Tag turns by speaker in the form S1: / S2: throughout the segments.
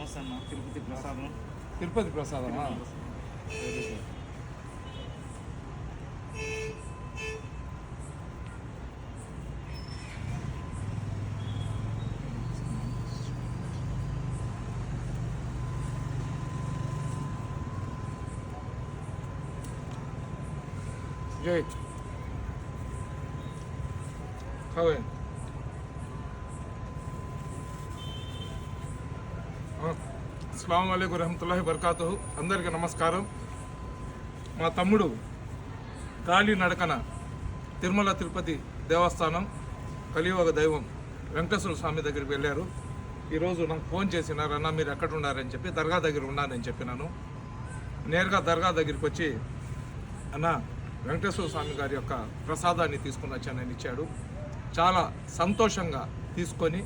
S1: నమస్తే అన్న. తిరుపతి ప్రసాదం.
S2: తిరుపతి ప్రసాదమా? Very good. జై కవే అస్సలాము అలైకుం రహమతుల్లాహి వబర్కాతుహు. అందరికీ నమస్కారం. మా తమ్ముడు గాలి నడకన తిరుమల తిరుపతి దేవస్థానం కలియుగ దైవం వెంకటేశ్వర స్వామి దగ్గరికి వెళ్ళారు. ఈరోజు నాకు ఫోన్ చేసినారు, అన్న మీరు ఎక్కడ ఉన్నారని చెప్పి. దర్గా దగ్గర ఉన్నానని చెప్పినాను. నేరుగా దర్గా దగ్గరికి వచ్చి, అన్న వెంకటేశ్వర స్వామి గారి యొక్క ప్రసాదాన్ని తీసుకుని వచ్చానని ఇచ్చాడు. చాలా సంతోషంగా తీసుకొని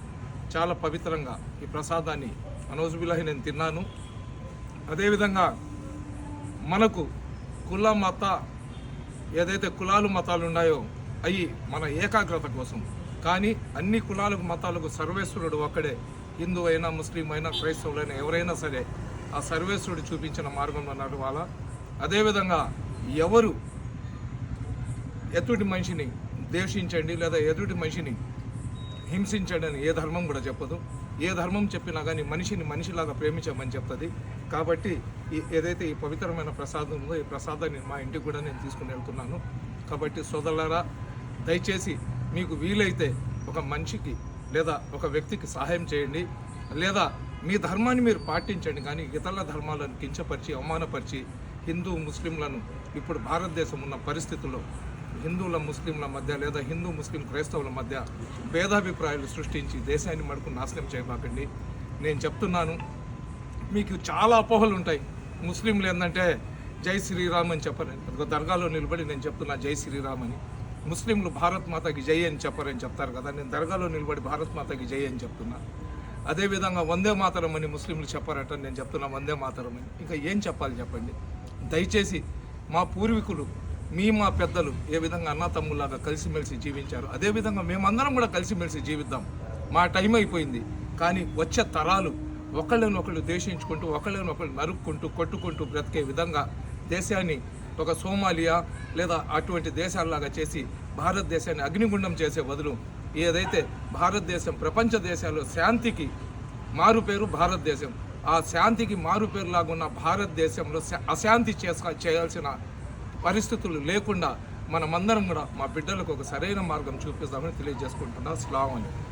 S2: చాలా పవిత్రంగా ఈ ప్రసాదాన్ని అనౌజుబిల్లాహి నేను తిన్నాను. అదేవిధంగా మనకు కుల మత ఏదైతే కులాలు మతాలు ఉన్నాయో అవి మన ఏకాగ్రత కోసం, కానీ అన్ని కులాలకు మతాలకు సర్వేశ్వరుడు ఒక్కడే. హిందూ అయినా, ముస్లిం అయినా, క్రైస్తవులైనా ఎవరైనా సరే ఆ సర్వేశ్వరుడు చూపించిన మార్గంలో నడవాలా. అదేవిధంగా ఎవరు ఎదుటి మనిషిని ద్వేషించండి లేదా ఎదుటి మనిషిని హింసించండి అని ఏ ధర్మం కూడా చెప్పదు. ఏ ధర్మం చెప్పినా కానీ మనిషిని మనిషిలాగా ప్రేమించమని చెప్తుంది. కాబట్టి ఏదైతే ఈ పవిత్రమైన ప్రసాదం ఉందో ఈ ప్రసాదాన్ని మా ఇంటికి కూడా నేను తీసుకుని వెళ్తున్నాను. కాబట్టి సోదరులారా, దయచేసి మీకు వీలైతే ఒక మనిషికి లేదా ఒక వ్యక్తికి సహాయం చేయండి, లేదా మీ ధర్మాన్ని మీరు పాటించండి. కానీ ఇతరుల ధర్మాలను కించపరిచి అవమానపరిచి హిందూ ముస్లింలను ఇప్పుడు భారతదేశం ఉన్న పరిస్థితుల్లో హిందువుల ముస్లింల మధ్య లేదా హిందూ ముస్లిం క్రైస్తవుల మధ్య భేదాభిప్రాయాలు సృష్టించి దేశాన్ని మడుకు నాశనం చేయబాకండి. నేను చెప్తున్నాను, మీకు చాలా అపోహలు ఉంటాయి. ముస్లింలు ఏంటంటే జై శ్రీరామ్ అని చెప్పరు. దర్గాలో నిలబడి నేను చెప్తున్నా జై శ్రీరామ్ అని. ముస్లింలు భారత్ మాతకి జై అని చెప్పరని చెప్తారు కదా, నేను దర్గాలో నిలబడి భారత్ మాతకి జై అని చెప్తున్నా. అదేవిధంగా వందే మాతరం అని ముస్లింలు చెప్పారట, నేను చెప్తున్నా వందే మాతరం అని. ఇంకా ఏం చెప్పాలి చెప్పండి. దయచేసి మా పూర్వీకులు మా పెద్దలు ఏ విధంగా అన్నతమ్ములాగా కలిసిమెలిసి జీవించారు, అదేవిధంగా మేమందరం కూడా కలిసిమెలిసి జీవిద్దాం. మా టైం అయిపోయింది. కానీ వచ్చే తరాలు ఒకళ్ళనొకళ్ళు ద్వేషించుకుంటూ ఒకళ్ళనొకళ్ళు నరుక్కుంటూ కొట్టుకుంటూ బ్రతికే విధంగా దేశాన్ని ఒక సోమాలియా లేదా అటువంటి దేశాలలాగా చేసి భారతదేశాన్ని అగ్నిగుండం చేసే బదులు ఏదైతే భారతదేశం ప్రపంచ దేశాల్లో శాంతికి మారుపేరు భారతదేశం, ఆ శాంతికి మారుపేరులాగా ఉన్న భారతదేశంలో అశాంతి చేయాల్సిన పరిస్థితులు లేకుండా మనమందరం కూడా మా బిడ్డలకు ఒక సరైన మార్గం చూపిస్తామని తెలియజేసుకుంటున్నాం. అస్సలాము అలైకుం.